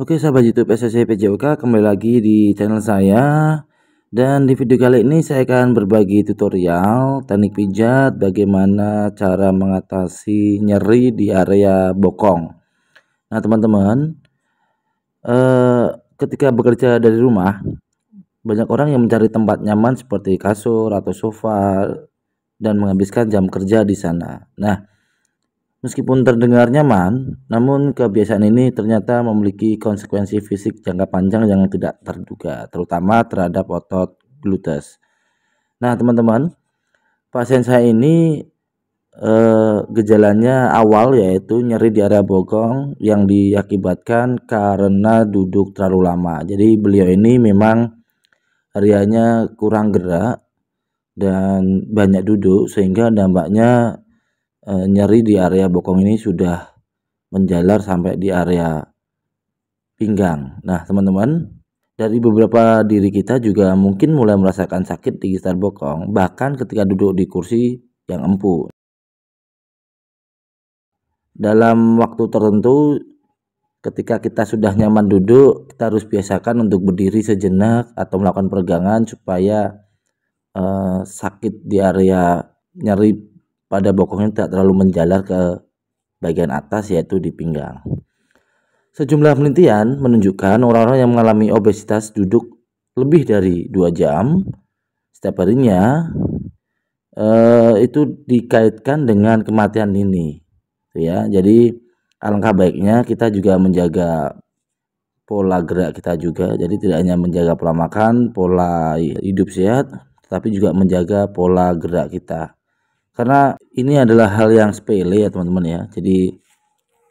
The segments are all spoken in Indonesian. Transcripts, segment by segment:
Oke sahabat YouTube SSC PJOK, kembali lagi di channel saya. Dan di video kali ini saya akan berbagi tutorial teknik pijat bagaimana cara mengatasi nyeri di area bokong. Nah teman-teman, ketika bekerja dari rumah, banyak orang yang mencari tempat nyaman seperti kasur atau sofa dan menghabiskan jam kerja di sana. Nah, meskipun terdengar nyaman, namun kebiasaan ini ternyata memiliki konsekuensi fisik jangka panjang yang tidak terduga, terutama terhadap otot gluteus. Nah, teman-teman, pasien saya ini gejalanya awal yaitu nyeri di area bokong yang diakibatkan karena duduk terlalu lama. Jadi beliau ini memang hariannya kurang gerak dan banyak duduk sehingga dampaknya nyeri di area bokong ini sudah menjalar sampai di area pinggang. Nah teman-teman, dari beberapa diri kita juga mungkin mulai merasakan sakit di sekitar bokong, bahkan ketika duduk di kursi yang empuk. Dalam waktu tertentu, ketika kita sudah nyaman duduk, kita harus biasakan untuk berdiri sejenak atau melakukan peregangan supaya sakit di area nyeri pada bokongnya tidak terlalu menjalar ke bagian atas, yaitu di pinggang. Sejumlah penelitian menunjukkan orang-orang yang mengalami obesitas duduk lebih dari 2 jam setiap harinya itu dikaitkan dengan kematian ini, ya. Jadi alangkah baiknya kita juga menjaga pola gerak kita juga. Jadi tidak hanya menjaga pola makan, pola hidup sehat, tetapi juga menjaga pola gerak kita. Karena ini adalah hal yang sepele ya teman-teman ya. Jadi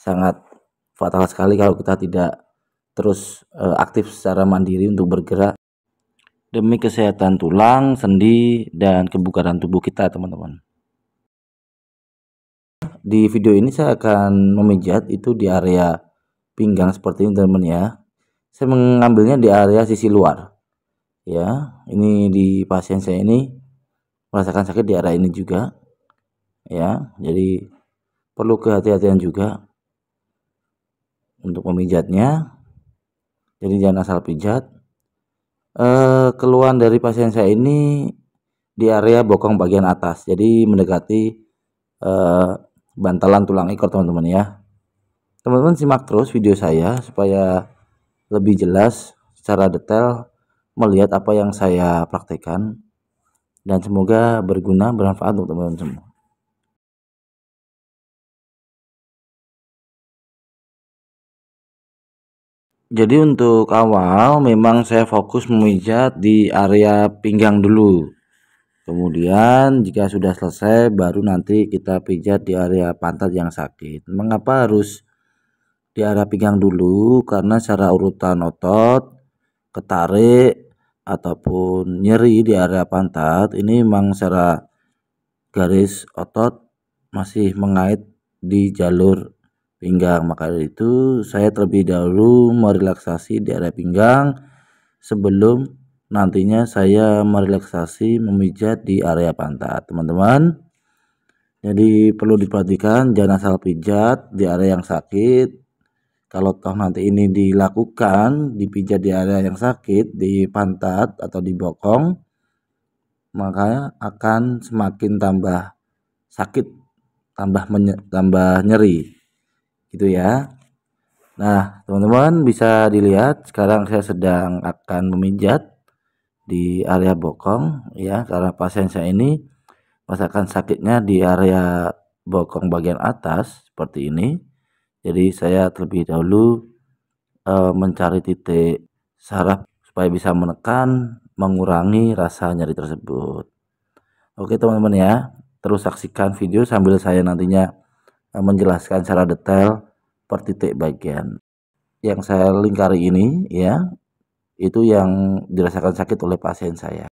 sangat fatal sekali kalau kita tidak terus aktif secara mandiri untuk bergerak demi kesehatan tulang, sendi, dan kebugaran tubuh kita teman-teman. Di video ini saya akan memijat itu di area pinggang seperti ini teman-teman ya. Saya mengambilnya di area sisi luar ya. Ini di pasien saya ini merasakan sakit di area ini juga ya. Jadi perlu kehati-hatian juga untuk memijatnya. Jadi jangan asal pijat. Keluhan dari pasien saya ini di area bokong bagian atas, jadi mendekati bantalan tulang ekor teman-teman ya. Teman-teman simak terus video saya supaya lebih jelas secara detail melihat apa yang saya praktekkan, dan semoga berguna, bermanfaat untuk teman-teman semua. Jadi untuk awal memang saya fokus memijat di area pinggang dulu. Kemudian jika sudah selesai baru nanti kita pijat di area pantat yang sakit. Mengapa harus di area pinggang dulu? Karena secara urutan otot, ketarik ataupun nyeri di area pantat ini memang secara garis otot masih mengait di jalur pinggang. Maka dari itu saya terlebih dahulu merelaksasi di area pinggang sebelum nantinya saya merelaksasi memijat di area pantat teman-teman. Jadi perlu diperhatikan, jangan asal pijat di area yang sakit. Kalau toh nanti ini dilakukan dipijat di area yang sakit di pantat atau di bokong, maka akan semakin tambah sakit, tambah nyeri gitu ya. Nah teman-teman bisa dilihat sekarang saya sedang akan memijat di area bokong ya, karena pasien saya ini merasakan sakitnya di area bokong bagian atas seperti ini. Jadi saya terlebih dahulu mencari titik saraf supaya bisa menekan, mengurangi rasa nyeri tersebut. Oke teman-teman ya, terus saksikan video sambil saya nantinya menjelaskan secara detail per titik bagian yang saya lingkari ini ya, itu yang dirasakan sakit oleh pasien saya.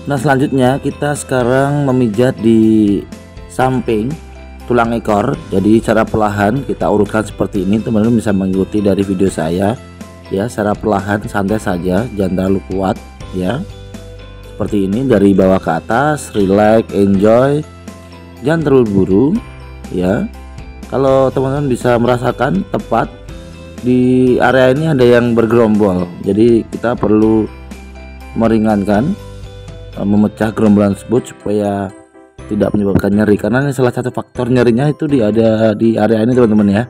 Nah, selanjutnya kita sekarang memijat di samping tulang ekor. Jadi secara perlahan kita urutkan seperti ini, teman-teman bisa mengikuti dari video saya ya, secara perlahan, santai saja, jangan terlalu kuat ya. Seperti ini dari bawah ke atas, relax, enjoy, jangan terlalu buru ya. Kalau teman-teman bisa merasakan tepat di area ini ada yang bergerombol, jadi kita perlu meringankan, memecah gerombolan tersebut supaya tidak menyebabkan nyeri, karena ini salah satu faktor nyerinya itu ada di area ini teman-teman ya.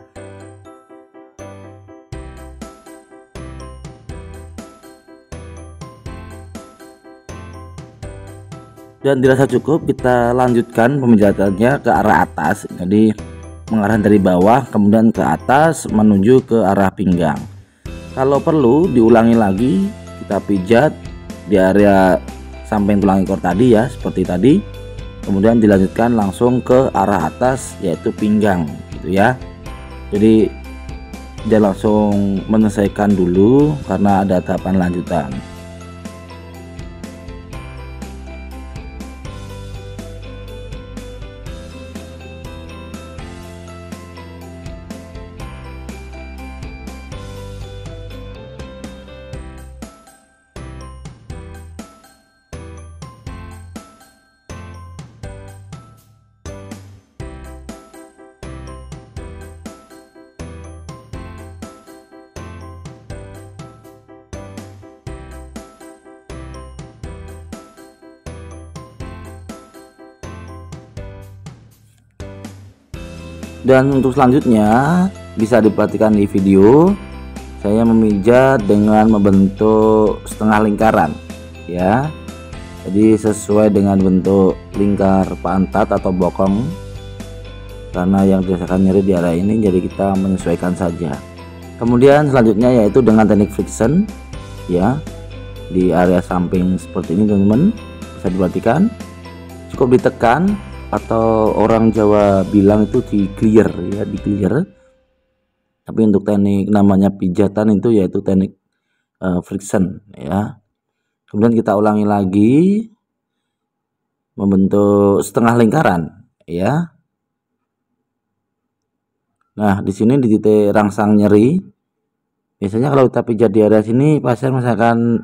Dan dirasa cukup, kita lanjutkan pemijatannya ke arah atas, jadi mengarah dari bawah kemudian ke atas menuju ke arah pinggang. Kalau perlu diulangi lagi, kita pijat di area samping tulang ekor tadi ya, seperti tadi, kemudian dilanjutkan langsung ke arah atas yaitu pinggang gitu ya. Jadi dia langsung menyelesaikan dulu karena ada tahapan lanjutan. Dan untuk selanjutnya bisa diperhatikan di video, saya memijat dengan membentuk setengah lingkaran ya. Jadi sesuai dengan bentuk lingkar pantat atau bokong, karena yang dirasakan nyeri di area ini, jadi kita menyesuaikan saja. Kemudian selanjutnya yaitu dengan teknik friction ya, di area samping seperti ini teman-teman, bisa diperhatikan cukup ditekan, atau orang Jawa bilang itu di clear ya, di clear. Tapi untuk teknik namanya pijatan itu yaitu teknik friction ya. Kemudian kita ulangi lagi membentuk setengah lingkaran ya. Nah, di sini di titik rangsang nyeri, biasanya kalau kita pijat di area sini pasien misalkan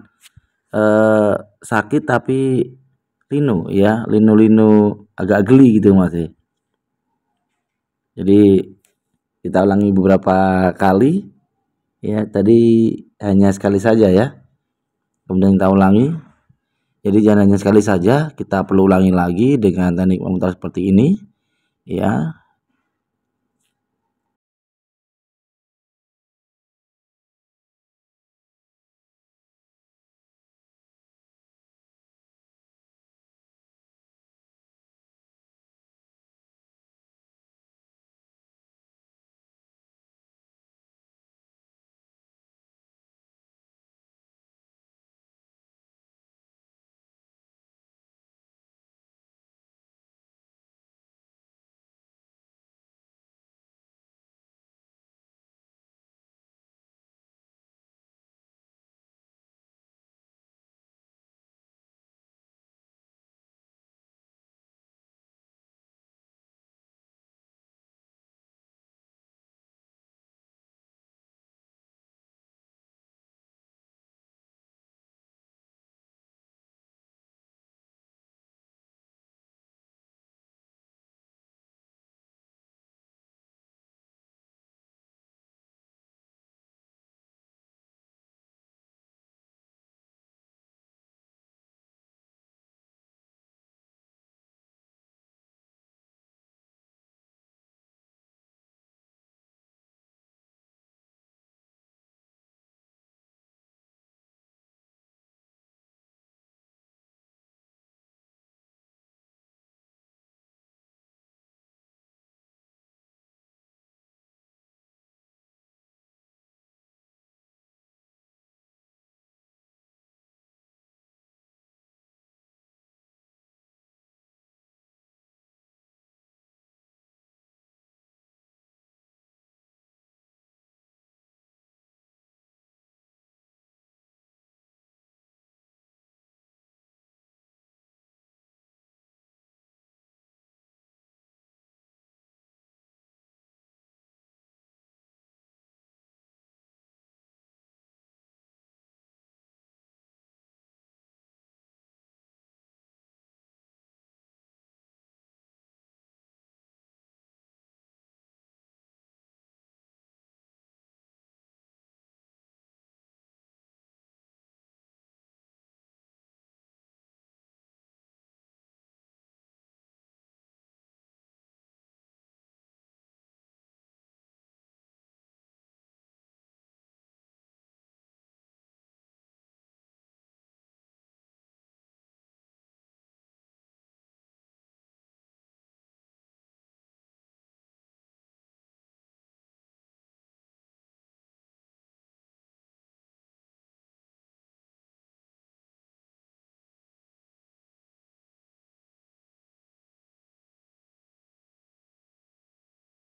sakit tapi linu ya, linu-linu agak geli gitu masih. Jadi kita ulangi beberapa kali ya, tadi hanya sekali saja ya, kemudian kita ulangi. Jadi jangan hanya sekali saja, kita perlu ulangi lagi dengan teknik memutar seperti ini ya.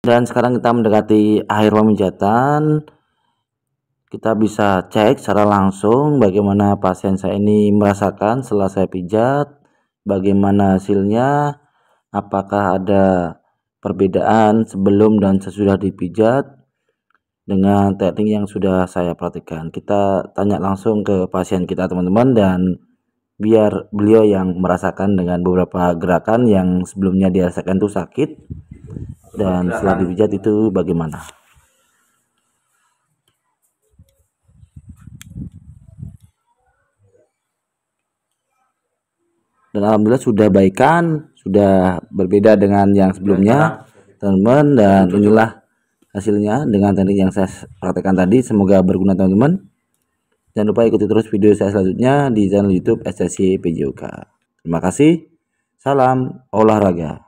Dan sekarang kita mendekati akhir pemijatan. Kita bisa cek secara langsung bagaimana pasien saya ini merasakan setelah saya pijat, bagaimana hasilnya, apakah ada perbedaan sebelum dan sesudah dipijat dengan teknik yang sudah saya praktikkan. Kita tanya langsung ke pasien kita teman-teman, dan biar beliau yang merasakan dengan beberapa gerakan yang sebelumnya dirasakan itu sakit dan setelah dipijat itu bagaimana. Dan alhamdulillah sudah baikan, sudah berbeda dengan yang sebelumnya teman-teman, dan inilah hasilnya dengan teknik yang saya praktekkan tadi. Semoga berguna teman-teman. Jangan lupa ikuti terus video saya selanjutnya di channel YouTube SCC PJOK. Terima kasih. Salam olahraga.